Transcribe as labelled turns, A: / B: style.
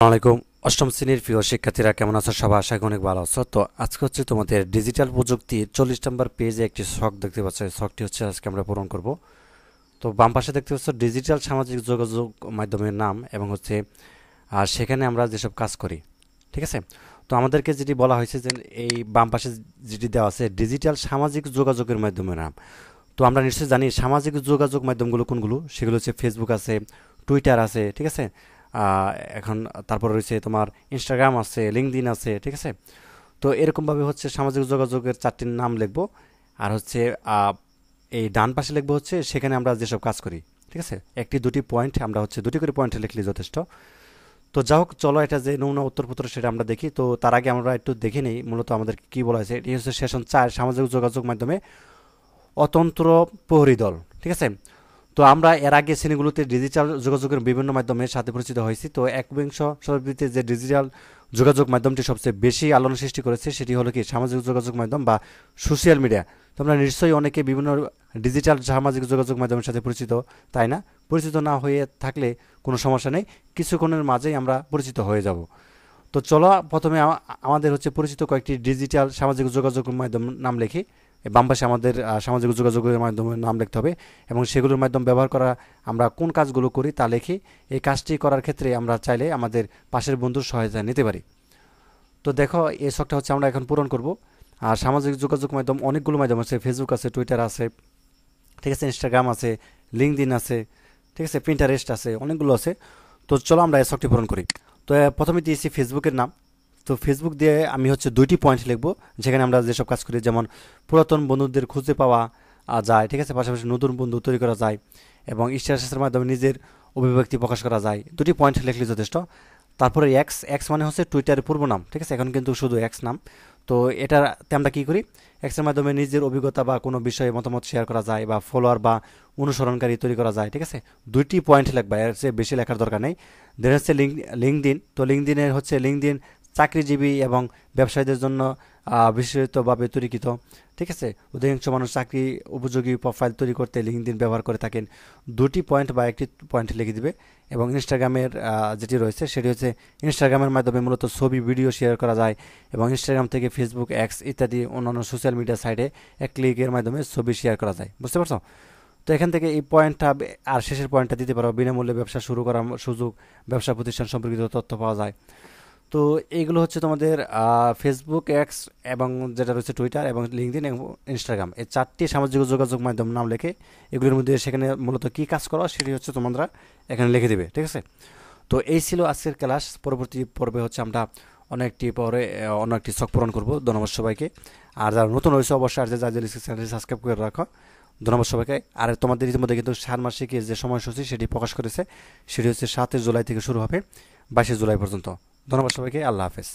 A: আলাইকুম অষ্টম শ্রেণীর প্রিয় শিক্ষার্থীরা কেমন আছো? সবাই আশা করি অনেক ভালো আছো। তো আজকে হচ্ছে তোমাদের ডিজিটাল প্রযুক্তির 40 নম্বর পেজে একটি ছক দেখতে পাচ্ছ। এই ছকটি হচ্ছে আজকে আমরা পূরণ করব। তো বাম পাশে দেখতে পাচ্ছ ডিজিটাল সামাজিক যোগাযোগ মাধ্যমের নাম এবং হচ্ছে আর সেখানে আমরা যেসব কাজ করি, ঠিক আছে। তো আমাদেরকে যেটি বলা হয়েছে যে এই বাম পাশে যেটি দেওয়া আছে ডিজিটাল সামাজিক যোগাযোগের মাধ্যমের নাম। তো আমরা নিশ্চয়ই জানি সামাজিক যোগাযোগ মাধ্যমগুলো কোনগুলো। সেগুলো হচ্ছে ফেসবুক আছে, টুইটার আছে, ঠিক আছে। আহ, এখন তারপর রয়েছে তোমার ইনস্টাগ্রাম আছে, লিঙ্কডইন আছে, ঠিক আছে। তো এরকমভাবে হচ্ছে সামাজিক যোগাযোগের চারটির নাম লিখবো। আর হচ্ছে এই ডান পাশে লিখবো হচ্ছে সেখানে আমরা যেসব কাজ করি, ঠিক আছে। একটি দুটি পয়েন্ট আমরা হচ্ছে দুটি করে পয়েন্ট লিখলে যথেষ্ট। তো যাই হোক, চলো এটা যে নমুনা উত্তরপত্র সেটা আমরা দেখি। তো তার আগে আমরা একটু দেখে নিই মূলত আমাদের কি বলা হয়েছে। এটি হচ্ছে সেশন 4 সামাজিক যোগাযোগ মাধ্যমে অতন্ত্র প্রহরী দল, ঠিক আছে। তো আমরা এর আগে শ্রেণীগুলোতে ডিজিটাল যোগাযোগের বিভিন্ন মাধ্যমের সাথে পরিচিত হয়েছি। তো একবিংশ শতাব্দীতে যে ডিজিটাল যোগাযোগ মাধ্যমটি সবচেয়ে বেশি আলোড়ন সৃষ্টি করেছে সেটি হলো কি সামাজিক যোগাযোগ মাধ্যম বা সোশ্যাল মিডিয়া। তোমরা নিশ্চয়ই অনেকে বিভিন্ন ডিজিটাল সামাজিক যোগাযোগ মাধ্যমের সাথে পরিচিত, তাই না? পরিচিত না হয়ে থাকলে কোনো সমস্যা নেই, কিছুক্ষণের মাঝেই আমরা পরিচিত হয়ে যাব। তো চলো প্রথমে আমাদের হচ্ছে পরিচিত কয়েকটি ডিজিটাল সামাজিক যোগাযোগ মাধ্যম নাম লিখি। বাম পাশে আমাদের সামাজিক যোগাযোগের মাধ্যমে নাম লিখতে হবে এবং সেগুলোর মাধ্যম ব্যবহার করা আমরা কোন কাজগুলো করি তা লিখি। এই কাজটি করার ক্ষেত্রে আমরা চাইলে আমাদের পাশের বন্ধুর সহায়তা নিতে পারি। তো দেখো, এই শখটা হচ্ছে আমরা এখন পূরণ করব। আর সামাজিক যোগাযোগ মাধ্যম অনেকগুলো মাধ্যম আছে, ফেসবুক আছে, টুইটার আছে, ঠিক আছে, ইনস্টাগ্রাম আছে, লিঙ্কডইন আছে, ঠিক আছে, পিন্টারেস্ট আছে, অনেকগুলো আছে। তো চলো আমরা এই শখটি পূরণ করি। তো প্রথমে দিয়েছি ফেসবুকের নাম। তো ফেসবুক দিয়ে আমি হচ্ছে দুইটি পয়েন্ট লিখবো যেখানে আমরা যেসব কাজ করি, যেমন পুরাতন বন্ধুদের খুঁজে পাওয়া যায়, ঠিক আছে, পাশাপাশি নতুন বন্ধু তৈরি করা যায় এবং স্ট্যাটাসের মাধ্যমে নিজের অভিব্যক্তি প্রকাশ করা যায়। দুটি পয়েন্ট লিখলে যথেষ্ট। তারপরে এক্স, এক্স মানে হচ্ছে টুইটারের পূর্ব নাম, ঠিক আছে, এখন কিন্তু শুধু এক্স নাম। তো এটাতে আমরা কী করি, এক্সের মাধ্যমে নিজের অভিজ্ঞতা বা কোনো বিষয়ে মতামত শেয়ার করা যায় বা ফলোয়ার বা অনুসরণকারী তৈরি করা যায়, ঠিক আছে। দুইটি পয়েন্ট লিখবা, এর চেয়ে বেশি লেখার দরকার নেই। দেন হচ্ছে লিঙ্কডইন। তো লিঙ্কডইনের হচ্ছে লিঙ্কডইন চাকরিজীবী এবং ব্যবসায়ীদের জন্য বিশেষভাবে তৈরিকৃত, ঠিক আছে। অধিকাংশ মানুষ চাকরি উপযোগী প্রোফাইল তৈরি করতে লিঙ্কডইন ব্যবহার করে থাকেন। দুটি পয়েন্ট বা একটি পয়েন্ট লিখে দিবে। এবং ইনস্টাগ্রামের যেটি রয়েছে সেটি হচ্ছে ইনস্টাগ্রামের মাধ্যমে মূলত ছবি ভিডিও শেয়ার করা যায় এবং ইনস্টাগ্রাম থেকে ফেসবুক, এক্স ইত্যাদি অন্যান্য সোশ্যাল মিডিয়া সাইটে এক ক্লিকের মাধ্যমে ছবি শেয়ার করা যায়। বুঝতে পারছো? তো এখান থেকে এই পয়েন্টটা আর শেষের পয়েন্টটা দিতে পারো, বিনামূল্যে ব্যবসা শুরু করার সুযোগ, ব্যবসা প্রতিষ্ঠান সম্পর্কিত তথ্য পাওয়া যায়। তো এইগুলো হচ্ছে তোমাদের ফেসবুক, এক্স এবং যেটা রয়েছে টুইটার এবং লিঙ্কডইন এবং ইনস্টাগ্রাম, এই চারটি সামাজিক যোগাযোগ মাধ্যম নাম লেখে এগুলোর মধ্যে সেখানে মূলত কী কাজ করো সেটি হচ্ছে তোমরা এখানে লিখে দেবে, ঠিক আছে। তো এই ছিল আজকের ক্লাস। পরবর্তী পর্বে হচ্ছে আমরা অন্য একটি শখ পূরণ করবো। ধন্যবাদ সবাইকে। আর যারা নতুন হয়েছে অবশ্যই আর যে চ্যানেলটি সাবস্ক্রাইব করে রাখো। ধন্যবাদ সবাইকে। আর তোমাদের ইতিমধ্যে কিন্তু ষান্মাসিকের যে সময়সূচি সেটি প্রকাশ করেছে, সেটি হচ্ছে 7 জুলাই থেকে শুরু হবে 22 জুলাই পর্যন্ত। ধন্যবাদ সবাইকে। আল্লাহ হাফেজ।